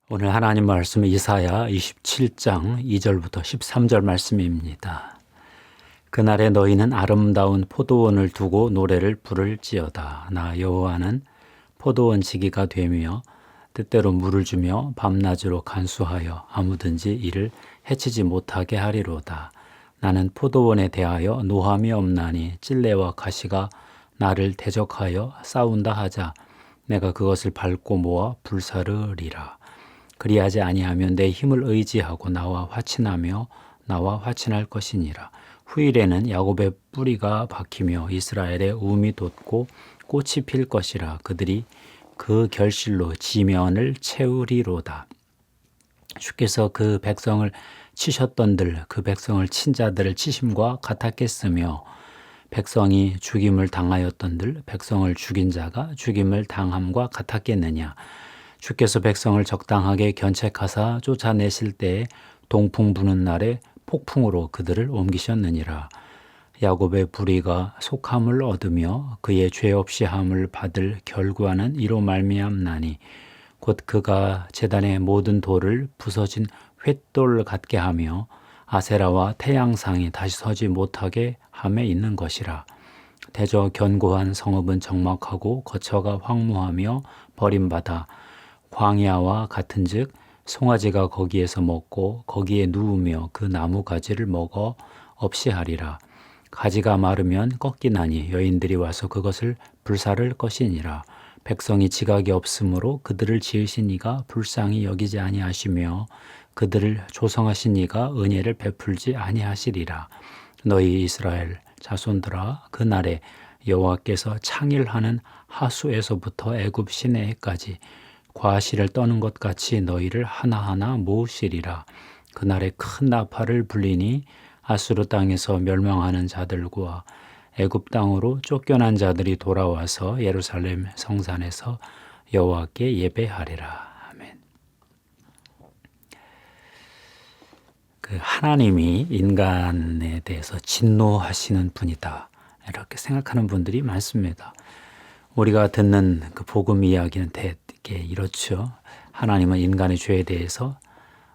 오늘 하나님 말씀은 이사야 27장 2절부터 13절 말씀입니다. 그날에 너희는 아름다운 포도원을 두고 노래를 부를지어다. 나 여호와는 포도원 지기가 되며 뜻대로 물을 주며 밤낮으로 간수하여 아무든지 이를 해치지 못하게 하리로다. 나는 포도원에 대하여 노함이 없나니 찔레와 가시가 나를 대적하여 싸운다 하자 내가 그것을 밟고 모아 불사르리라. 그리하지 아니하면 내 힘을 의지하고 나와 화친할 것이니라. 후일에는 야곱의 뿌리가 박히며 이스라엘의 움이 돋고 꽃이 필 것이라. 그들이 그 결실로 지면을 채우리로다. 주께서 그 백성을 치셨던들 그 백성을 친 자들을 치심과 같았겠으며 백성이 죽임을 당하였던들 백성을 죽인 자가 죽임을 당함과 같았겠느냐. 주께서 백성을 적당하게 견책하사 쫓아내실 때에 동풍 부는 날에 폭풍으로 그들을 옮기셨느니라. 야곱의 불의가 속함을 얻으며 그의 죄 없이 함을 받을 결과는 이로 말미암나니 곧 그가 제단의 모든 돌을 부서진 횃돌 같게 하며 아세라와 태양상이 다시 서지 못하게 함에 있는 것이라. 대저 견고한 성읍은 적막하고 거처가 황무하며 버림받아 광야와 같은즉 송아지가 거기에서 먹고 거기에 누우며 그 나무 가지를 먹어 없이 하리라. 가지가 마르면 꺾이나니 여인들이 와서 그것을 불사를 것이니라. 백성이 지각이 없으므로 그들을 지으신 이가 불쌍히 여기지 아니하시며 그들을 조성하신 이가 은혜를 베풀지 아니하시리라. 너희 이스라엘 자손들아, 그날에 여호와께서 창일하는 하수에서부터 애굽 시내에까지 과실을 떠는 것 같이 너희를 하나하나 모으시리라. 그날에 큰 나팔을 불리니 아수르 땅에서 멸망하는 자들과 애굽 땅으로 쫓겨난 자들이 돌아와서 예루살렘 성산에서 여호와께 예배하리라. 아멘. 하나님이 인간에 대해서 진노하시는 분이다, 이렇게 생각하는 분들이 많습니다. 우리가 듣는 그 복음 이야기는 대개 이렇죠. 하나님은 인간의 죄에 대해서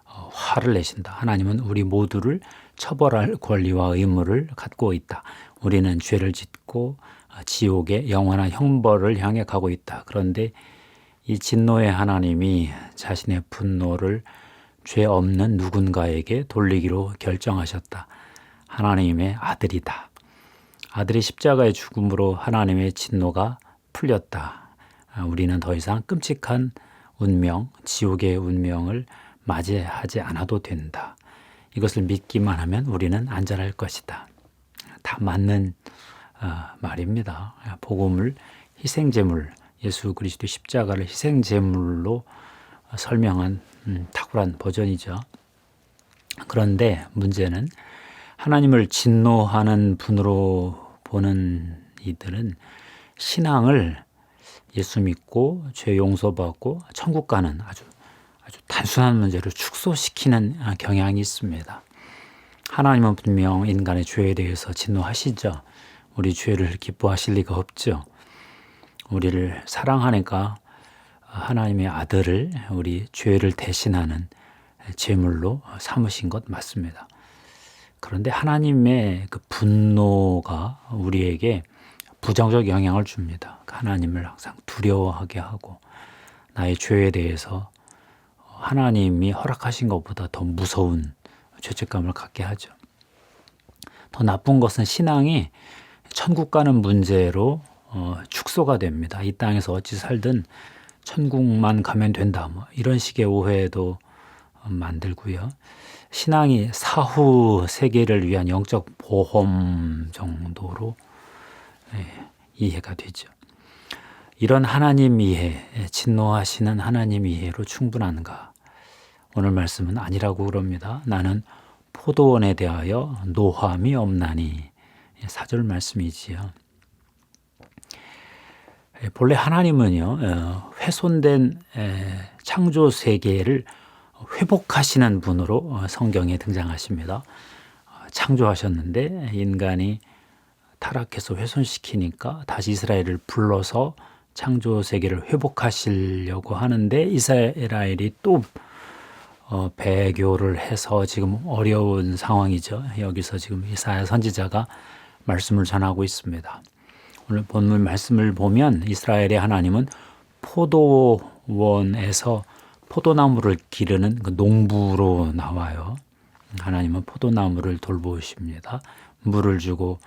화를 내신다. 하나님은 우리 모두를 처벌할 권리와 의무를 갖고 있다. 우리는 죄를 짓고 지옥의 영원한 형벌을 향해 가고 있다. 그런데 이 진노의 하나님이 자신의 분노를 죄 없는 누군가에게 돌리기로 결정하셨다. 하나님의 아들이다. 아들이 십자가의 죽음으로 하나님의 진노가 풀렸다. 우리는 더 이상 끔찍한 운명, 지옥의 운명을 맞이하지 않아도 된다. 이것을 믿기만 하면 우리는 안전할 것이다. 다 맞는 말입니다. 복음을 희생제물, 예수 그리스도 십자가를 희생제물로 설명한 탁월한 버전이죠. 그런데 문제는 하나님을 진노하는 분으로 보는 이들은 신앙을 예수 믿고 죄 용서받고 천국 가는 아주 단순한 문제로 축소시키는 경향이 있습니다. 하나님은 분명 인간의 죄에 대해서 진노하시죠. 우리 죄를 기뻐하실 리가 없죠. 우리를 사랑하니까 하나님의 아들을 우리 죄를 대신하는 제물로 삼으신 것 맞습니다. 그런데 하나님의 그 분노가 우리에게 부정적 영향을 줍니다. 하나님을 항상 두려워하게 하고 나의 죄에 대해서 하나님이 허락하신 것보다 더 무서운 죄책감을 갖게 하죠. 더 나쁜 것은 신앙이 천국 가는 문제로 축소가 됩니다. 이 땅에서 어찌 살든 천국만 가면 된다, 이런 식의 오해도 만들고요. 신앙이 사후 세계를 위한 영적 보험 정도로 이해가 되죠. 이런 하나님 이해, 진노하시는 하나님 이해로 충분한가? 오늘 말씀은 아니라고 그럽니다. 나는 포도원에 대하여 노함이 없나니, 4절 말씀이지요. 본래 하나님은요, 훼손된 창조 세계를 회복하시는 분으로 성경에 등장하십니다. 창조하셨는데 인간이 타락해서 훼손시키니까 다시 이스라엘을 불러서 창조 세계를 회복하시려고 하는데 이스라엘이 또 배교를 해서 지금 어려운 상황이죠. 여기서 지금 이사야 선지자가 말씀을 전하고 있습니다. 오늘 본문 말씀을 보면 이스라엘의 하나님은 포도원에서 포도나무를 기르는 그 농부로 나와요. 하나님은 포도나무를 돌보십니다. 물을 주고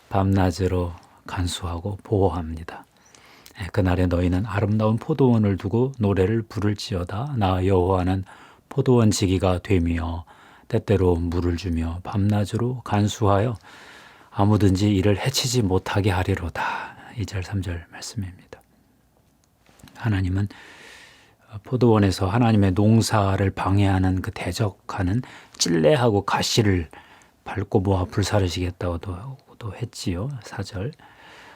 밤낮으로 간수하고 보호합니다. 그날에 너희는 아름다운 포도원을 두고 노래를 부를지어다. 나 여호와는 포도원 지기가 되며 때때로 물을 주며 밤낮으로 간수하여 아무든지 이를 해치지 못하게 하리로다. 2절 3절 말씀입니다. 하나님은 포도원에서 하나님의 농사를 방해하는 그 대적하는 찔레하고 가시를 밟고 모아 불사르시겠다고도 했지요. 4절.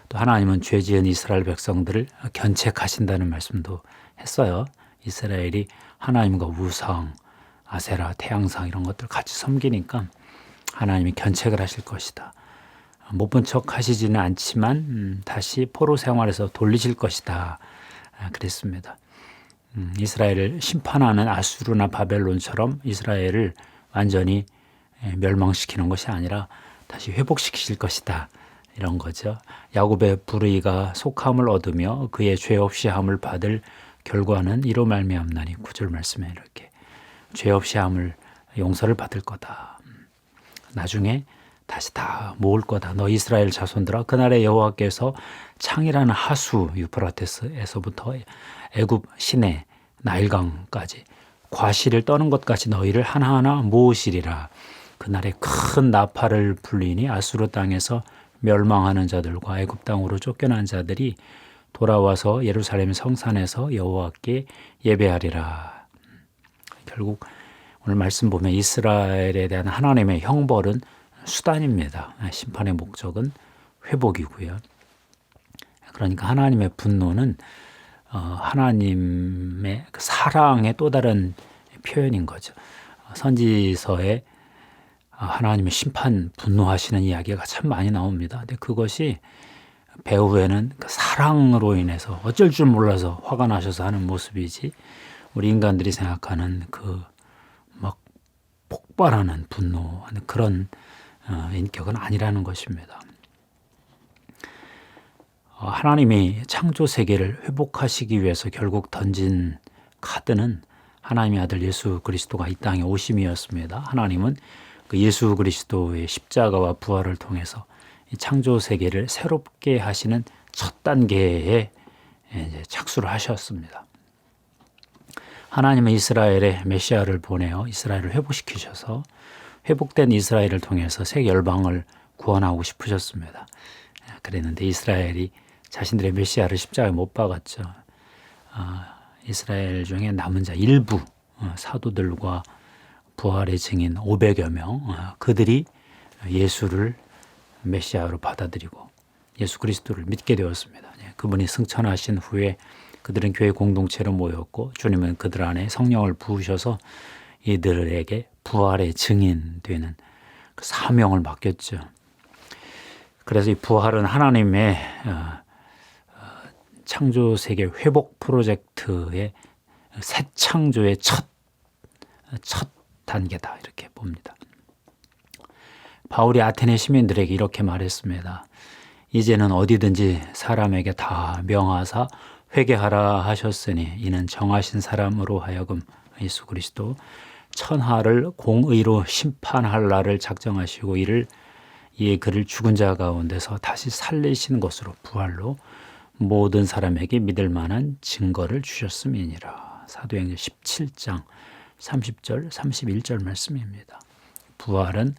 또 하나님은 죄 지은 이스라엘 백성들을 견책하신다는 말씀도 했어요. 이스라엘이 하나님과 우상, 아세라, 태양상 이런 것들 같이 섬기니까 하나님이 견책을 하실 것이다. 못 본 척 하시지는 않지만 다시 포로 생활에서 돌리실 것이다. 그랬습니다. 이스라엘을 심판하는 아수르나 바벨론처럼 이스라엘을 완전히 멸망시키는 것이 아니라 다시 회복시키실 것이다. 이런 거죠. 야곱의 불의가 속함을 얻으며 그의 죄 없이 함을 받을 결과는 이로 말미암나니 9절 말씀에 이렇게 죄 없이 함을 용서를 받을 거다. 나중에 다시 다 모을 거다. 너 이스라엘 자손들아 그날에 여호와께서 창이라는 하수 유프라테스에서부터 애굽 시내 나일강까지 과실을 떠는 것 같이 너희를 하나하나 모으시리라. 그날에 큰 나팔을 불리니 아수르 땅에서 멸망하는 자들과 애굽 땅으로 쫓겨난 자들이 돌아와서 예루살렘 성산에서 여호와께 예배하리라. 결국 오늘 말씀 보면 이스라엘에 대한 하나님의 형벌은 수단입니다. 심판의 목적은 회복이고요. 그러니까 하나님의 분노는 하나님의 그 사랑의 또 다른 표현인 거죠. 선지서에 하나님의 심판 분노하시는 이야기가 참 많이 나옵니다. 근데 그것이 배후에는 그 사랑으로 인해서 어쩔 줄 몰라서 화가 나셔서 하는 모습이지 우리 인간들이 생각하는 그 막 폭발하는 분노하는 그런 인격은 아니라는 것입니다. 하나님이 창조 세계를 회복하시기 위해서 결국 던진 카드는 하나님의 아들 예수 그리스도가 이 땅에 오심이었습니다. 하나님은 그 예수 그리스도의 십자가와 부활을 통해서 이 창조 세계를 새롭게 하시는 첫 단계에 이제 착수를 하셨습니다. 하나님은 이스라엘에 메시아를 보내어 이스라엘을 회복시키셔서 회복된 이스라엘을 통해서 세 열방을 구원하고 싶으셨습니다. 그랬는데 이스라엘이 자신들의 메시아를 십자가에 못 박았죠. 이스라엘 중에 남은 자 일부 사도들과 부활의 증인 500여 명 그들이 예수를 메시아로 받아들이고 예수 그리스도를 믿게 되었습니다. 그분이 승천하신 후에 그들은 교회 공동체로 모였고 주님은 그들 안에 성령을 부으셔서 이들에게 부활의 증인 되는 그 사명을 맡겼죠. 그래서 이 부활은 하나님의 창조 세계 회복 프로젝트의 새 창조의 첫 단계다 이렇게 봅니다. 바울이 아테네 시민들에게 이렇게 말했습니다. 이제는 어디든지 사람에게 다 명하사 회개하라 하셨으니 이는 정하신 사람으로 하여금 예수 그리스도 천하를 공의로 심판할 날을 작정하시고 이에 그를 죽은 자 가운데서 다시 살리신 것으로 부활로 모든 사람에게 믿을 만한 증거를 주셨음이니라. 사도행전 17장 30절 31절 말씀입니다. 부활은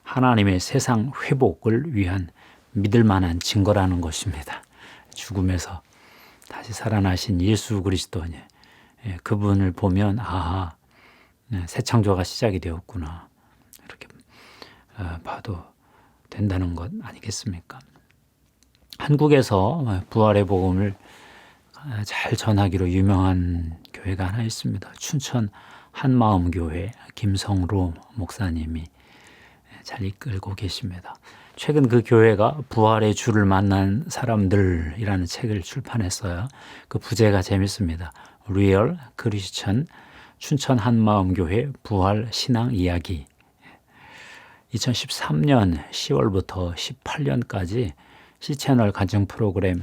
하나님의 세상 회복을 위한 믿을 만한 증거라는 것입니다. 죽음에서 다시 살아나신 예수 그리스도니 그분을 보면 새 창조가 시작이 되었구나 이렇게 봐도 된다는 것 아니겠습니까? 한국에서 부활의 복음을 잘 전하기로 유명한 교회가 하나 있습니다. 춘천 한마음교회 김성로 목사님이 잘 이끌고 계십니다. 최근 그 교회가 부활의 주를 만난 사람들이라는 책을 출판했어요. 그 부제가 재밌습니다. Real Christian 춘천 한마음교회 부활 신앙 이야기. 2013년 10월부터 18년까지 C채널 간증 프로그램에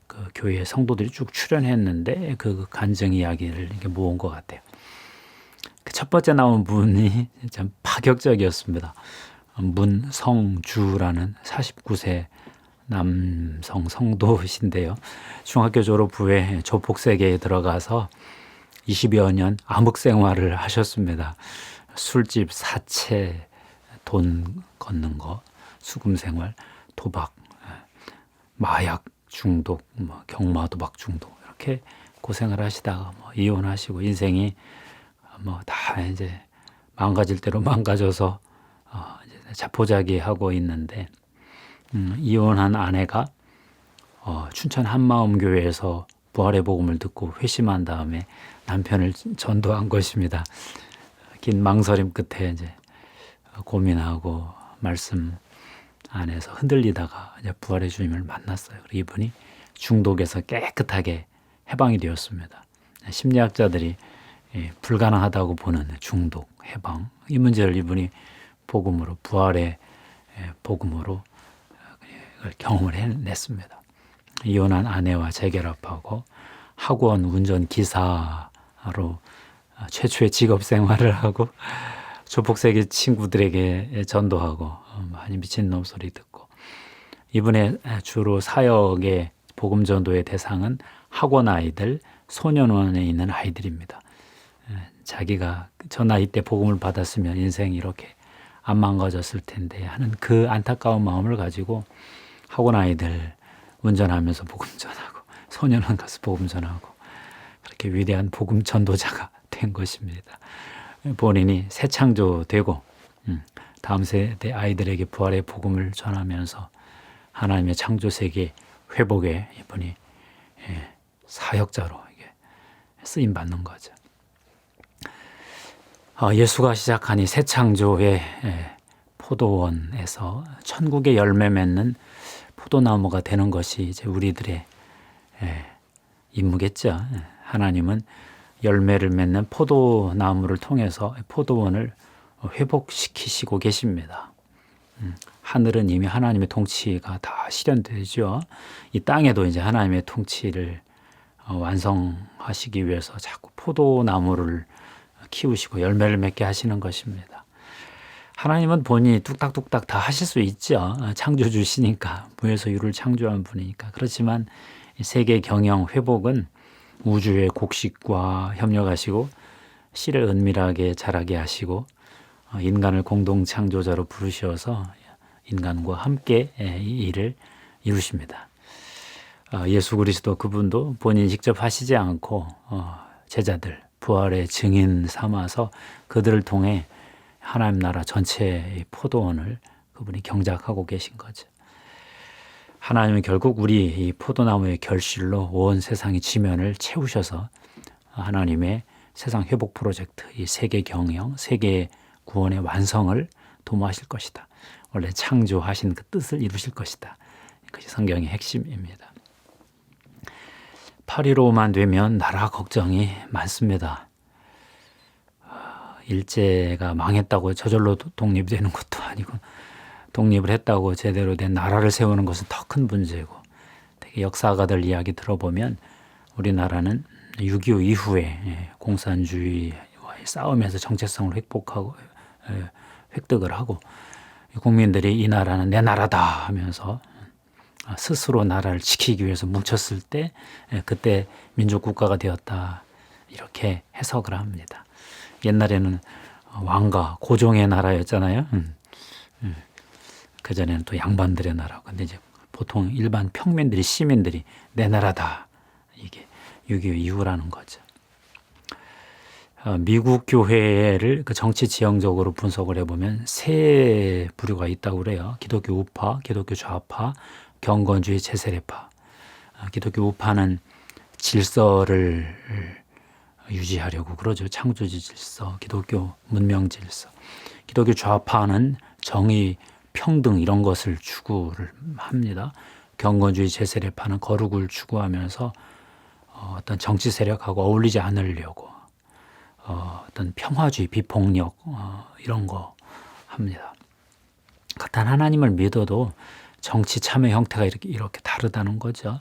그 교회 성도들이 쭉 출연했는데 그 간증 이야기를 이렇게 모은 것 같아요. 그 첫 번째 나온 분이 참 파격적이었습니다. 문성주라는 49세 남성 성도이신데요. 중학교 졸업 후에 조폭세계에 들어가서 20여 년 암흑 생활을 하셨습니다. 술집, 사채, 돈 걷는 거, 수금 생활, 도박, 마약 중독, 경마 도박 중독 이렇게 고생을 하시다가 이혼하시고 인생이 다 이제 망가질 대로 망가져서 이제 자포자기하고 있는데 이혼한 아내가 춘천 한마음교회에서 부활의 복음을 듣고 회심한 다음에 남편을 전도한 것입니다. 긴 망설임 끝에 이제 고민하고 말씀 안에서 흔들리다가 이제 부활의 주님을 만났어요. 그리고 이분이 중독에서 깨끗하게 해방이 되었습니다. 심리학자들이 불가능하다고 보는 중독, 해방 이 문제를 이분이 복음으로 부활의 복음으로 경험을 해냈습니다. 이혼한 아내와 재결합하고 학원 운전기사로 최초의 직업 생활을 하고 조폭세계 친구들에게 전도하고 많이 미친놈 소리 듣고 이분의 주로 사역의 복음 전도의 대상은 학원 아이들, 소년원에 있는 아이들입니다. 자기가 저 나이 때 복음을 받았으면 인생이 이렇게 안 망가졌을 텐데 하는 그 안타까운 마음을 가지고 학원 아이들 운전하면서 복음 전하고 소년원 가서 복음 전하고 그렇게 위대한 복음 전도자가 된 것입니다. 본인이 새 창조되고 다음 세대 아이들에게 부활의 복음을 전하면서 하나님의 창조 세계 회복에 이분이 사역자로 쓰임 받는 거죠. 예수가 시작한 이 새 창조의 포도원에서 천국의 열매 맺는 포도나무가 되는 것이 이제 우리들의 임무겠죠. 하나님은 열매를 맺는 포도나무를 통해서 포도원을 회복시키시고 계십니다. 하늘은 이미 하나님의 통치가 다 실현되죠. 이 땅에도 이제 하나님의 통치를 완성하시기 위해서 자꾸 포도나무를 키우시고 열매를 맺게 하시는 것입니다. 하나님은 본인이 뚝딱뚝딱 다 하실 수 있죠. 창조주시니까 무에서 유를 창조한 분이니까. 그렇지만 세계 경영 회복은 우주의 곡식과 협력하시고 씨를 은밀하게 자라게 하시고 인간을 공동 창조자로 부르셔서 인간과 함께 이 일을 이루십니다. 예수 그리스도 그분도 본인이 직접 하시지 않고 제자들 부활의 증인 삼아서 그들을 통해 하나님 나라 전체의 포도원을 그분이 경작하고 계신 거죠. 하나님은 결국 우리 이 포도나무의 결실로 온 세상의 지면을 채우셔서 하나님의 세상 회복 프로젝트, 이 세계 경영, 세계 구원의 완성을 도모하실 것이다. 원래 창조하신 그 뜻을 이루실 것이다. 그것이 성경의 핵심입니다. 8.15만 되면 나라 걱정이 많습니다. 일제가 망했다고 저절로 독립되는 것도 아니고 독립을 했다고 제대로 된 나라를 세우는 것은 더 큰 문제고 되게 역사가들 이야기 들어보면 우리나라는 6.25 이후에 공산주의와의 싸움에서 정체성을 획득을 하고 국민들이 이 나라는 내 나라다 하면서 스스로 나라를 지키기 위해서 뭉쳤을 때 그때 민족국가가 되었다 이렇게 해석을 합니다. 옛날에는 왕가 고종의 나라였잖아요. 그전에는 또 양반들의 나라고. 근데 이제 보통 일반 평민들이 시민들이 내 나라다. 이게 6.25 이후라는 거죠. 미국 교회를 그 정치 지형적으로 분석을 해보면 세 부류가 있다고 그래요. 기독교 우파, 기독교 좌파, 경건주의 제세례파. 기독교 우파는 질서를 유지하려고 그러죠. 창조주 질서, 기독교 문명 질서. 기독교 좌파는 정의, 평등 이런 것을 추구를 합니다. 경건주의 제세례파는 거룩을 추구하면서 어떤 정치 세력하고 어울리지 않으려고 어떤 평화주의, 비폭력 이런 거 합니다. 단 하나님을 믿어도 정치 참여 형태가 이렇게 다르다는 거죠.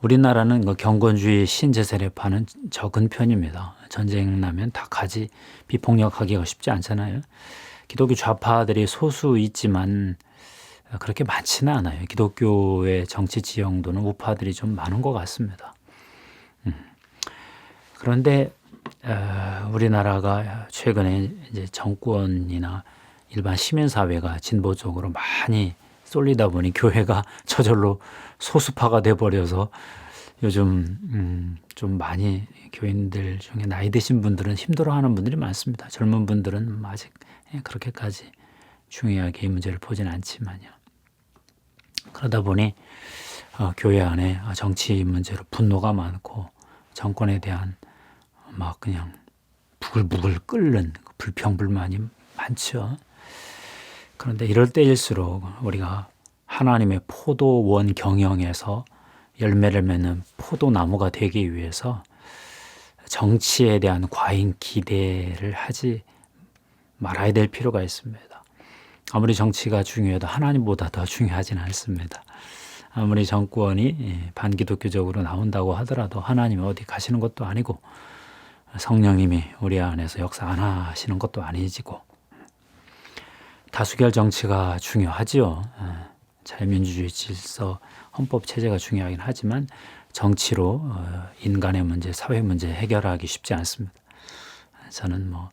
우리나라는 그 경건주의 신제세례파는 적은 편입니다. 전쟁 나면 다 가지 비폭력하기가 쉽지 않잖아요. 기독교 좌파들이 소수 있지만 그렇게 많지는 않아요. 기독교의 정치 지형도는 우파들이 좀 많은 것 같습니다. 그런데 우리나라가 최근에 이제 정권이나 일반 시민사회가 진보적으로 많이 쏠리다 보니 교회가 저절로 소수파가 돼버려서 요즘 좀 많이 교인들 중에 나이 드신 분들은 힘들어하는 분들이 많습니다. 젊은 분들은 아직 그렇게까지 중요하게 이 문제를 보진 않지만요. 그러다 보니 교회 안에 정치 문제로 분노가 많고 정권에 대한 막 그냥 부글부글 끓는 불평불만이 많죠. 그런데 이럴 때일수록 우리가 하나님의 포도원 경영에서 열매를 맺는 포도나무가 되기 위해서 정치에 대한 과잉 기대를 하지 말아야 될 필요가 있습니다. 아무리 정치가 중요해도 하나님보다 더 중요하지는 않습니다. 아무리 정권이 반기독교적으로 나온다고 하더라도 하나님이 어디 가시는 것도 아니고 성령님이 우리 안에서 역사 안 하시는 것도 아니지고 다수결 정치가 중요하지요. 자유민주주의 질서, 헌법 체제가 중요하긴 하지만 정치로 인간의 문제, 사회 문제 해결하기 쉽지 않습니다. 저는 뭐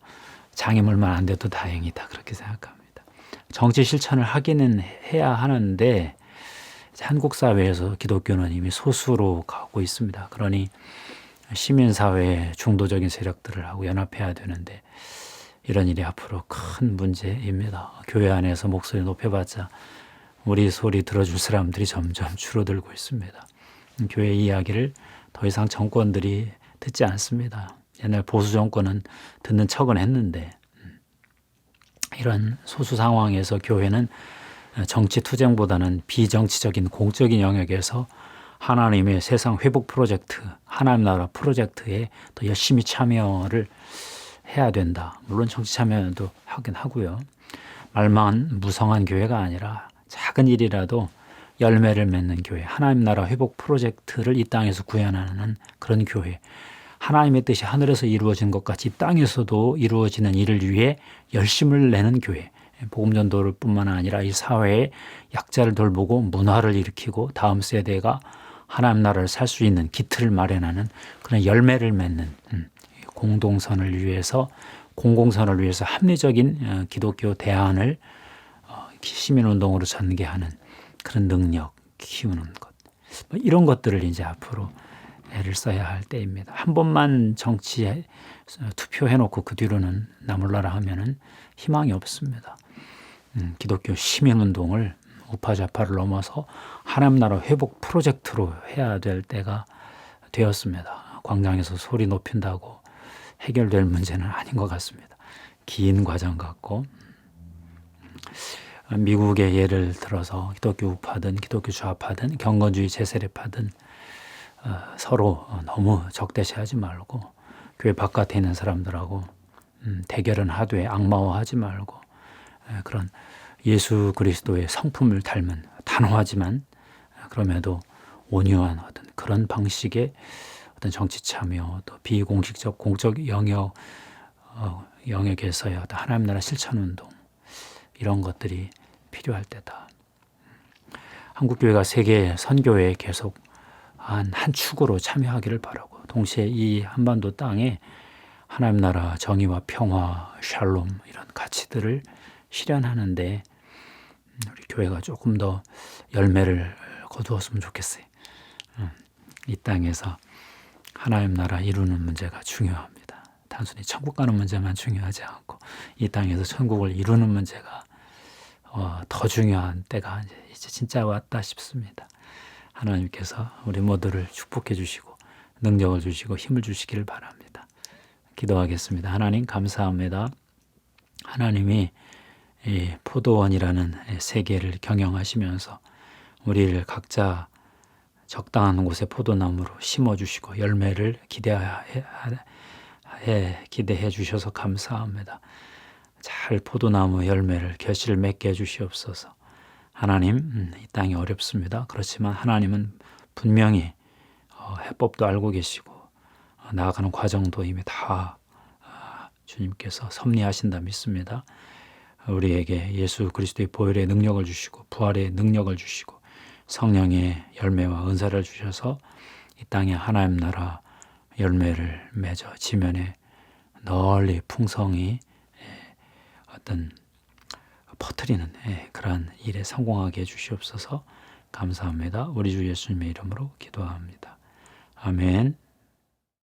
장애물만 안 돼도 다행이다 그렇게 생각합니다. 정치 실천을 하기는 해야 하는데 한국 사회에서 기독교는 이미 소수로 가고 있습니다. 그러니 시민사회의 중도적인 세력들을 하고 연합해야 되는데 이런 일이 앞으로 큰 문제입니다. 교회 안에서 목소리 높여봤자 우리 소리 들어줄 사람들이 점점 줄어들고 있습니다. 교회 이야기를 더 이상 정권들이 듣지 않습니다. 옛날 보수 정권은 듣는 척은 했는데 이런 소수 상황에서 교회는 정치 투쟁보다는 비정치적인 공적인 영역에서 하나님의 세상 회복 프로젝트, 하나님 나라 프로젝트에 더 열심히 참여를 해야 된다. 물론 정치 참여도 하긴 하고요. 말만 무성한 교회가 아니라 작은 일이라도 열매를 맺는 교회, 하나님 나라 회복 프로젝트를 이 땅에서 구현하는 그런 교회, 하나님의 뜻이 하늘에서 이루어진 것 같이 이 땅에서도 이루어지는 일을 위해 열심을 내는 교회, 복음 전도를 뿐만 아니라 이 사회의 약자를 돌보고 문화를 일으키고 다음 세대가 하나님 나라를 살 수 있는 기틀을 마련하는 그런 열매를 맺는 공동선을 위해서 공공선을 위해서 합리적인 기독교 대안을 시민운동으로 전개하는 그런 능력 키우는 것 이런 것들을 이제 앞으로 애를 써야 할 때입니다. 한 번만 정치에 투표해놓고 그 뒤로는 나몰라라 하면은 희망이 없습니다. 기독교 시민운동을 우파좌파를 넘어서 하나님 나라 회복 프로젝트로 해야 될 때가 되었습니다. 광장에서 소리 높인다고 해결될 문제는 아닌 것 같습니다. 긴 과정 같고 미국의 예를 들어서 기독교 우파든 기독교 좌파든 경건주의 제세례파든 서로 너무 적대시하지 말고 교회 바깥에 있는 사람들하고 대결은 하되 악마화하지 말고 그런 예수 그리스도의 성품을 닮은 단호하지만 그럼에도 온유한 어떤 그런 방식의 어떤 정치 참여 또 비공식적 공적 영역에서의 어떤 하나님 나라 실천 운동 이런 것들이 필요할 때다. 한국교회가 세계 선교회에 계속 한 축으로 참여하기를 바라고 동시에 이 한반도 땅에 하나님 나라 정의와 평화, 샬롬 이런 가치들을 실현하는데 우리 교회가 조금 더 열매를 거두었으면 좋겠어요. 이 땅에서 하나님 나라 이루는 문제가 중요합니다. 단순히 천국 가는 문제만 중요하지 않고 이 땅에서 천국을 이루는 문제가 더 중요한 때가 이제 진짜 왔다 싶습니다. 하나님께서 우리 모두를 축복해 주시고 능력을 주시고 힘을 주시기를 바랍니다. 기도하겠습니다. 하나님 감사합니다. 하나님이 이 포도원이라는 세계를 경영하시면서 우리를 각자 적당한 곳에 포도나무로 심어주시고 열매를 기대해 주셔서 감사합니다. 잘 포도나무 열매를 결실을 맺게 해주시옵소서. 하나님, 이 땅이 어렵습니다. 그렇지만 하나님은 분명히 해법도 알고 계시고 나아가는 과정도 이미 다 주님께서 섭리하신다 믿습니다. 우리에게 예수 그리스도의 보혈의 능력을 주시고 부활의 능력을 주시고 성령의 열매와 은사를 주셔서 이 땅에 하나님 나라 열매를 맺어 지면에 널리 풍성히 어떤 퍼뜨리는 그러한 일에 성공하게 해주시옵소서. 감사합니다. 우리 주 예수님의 이름으로 기도합니다. 아멘.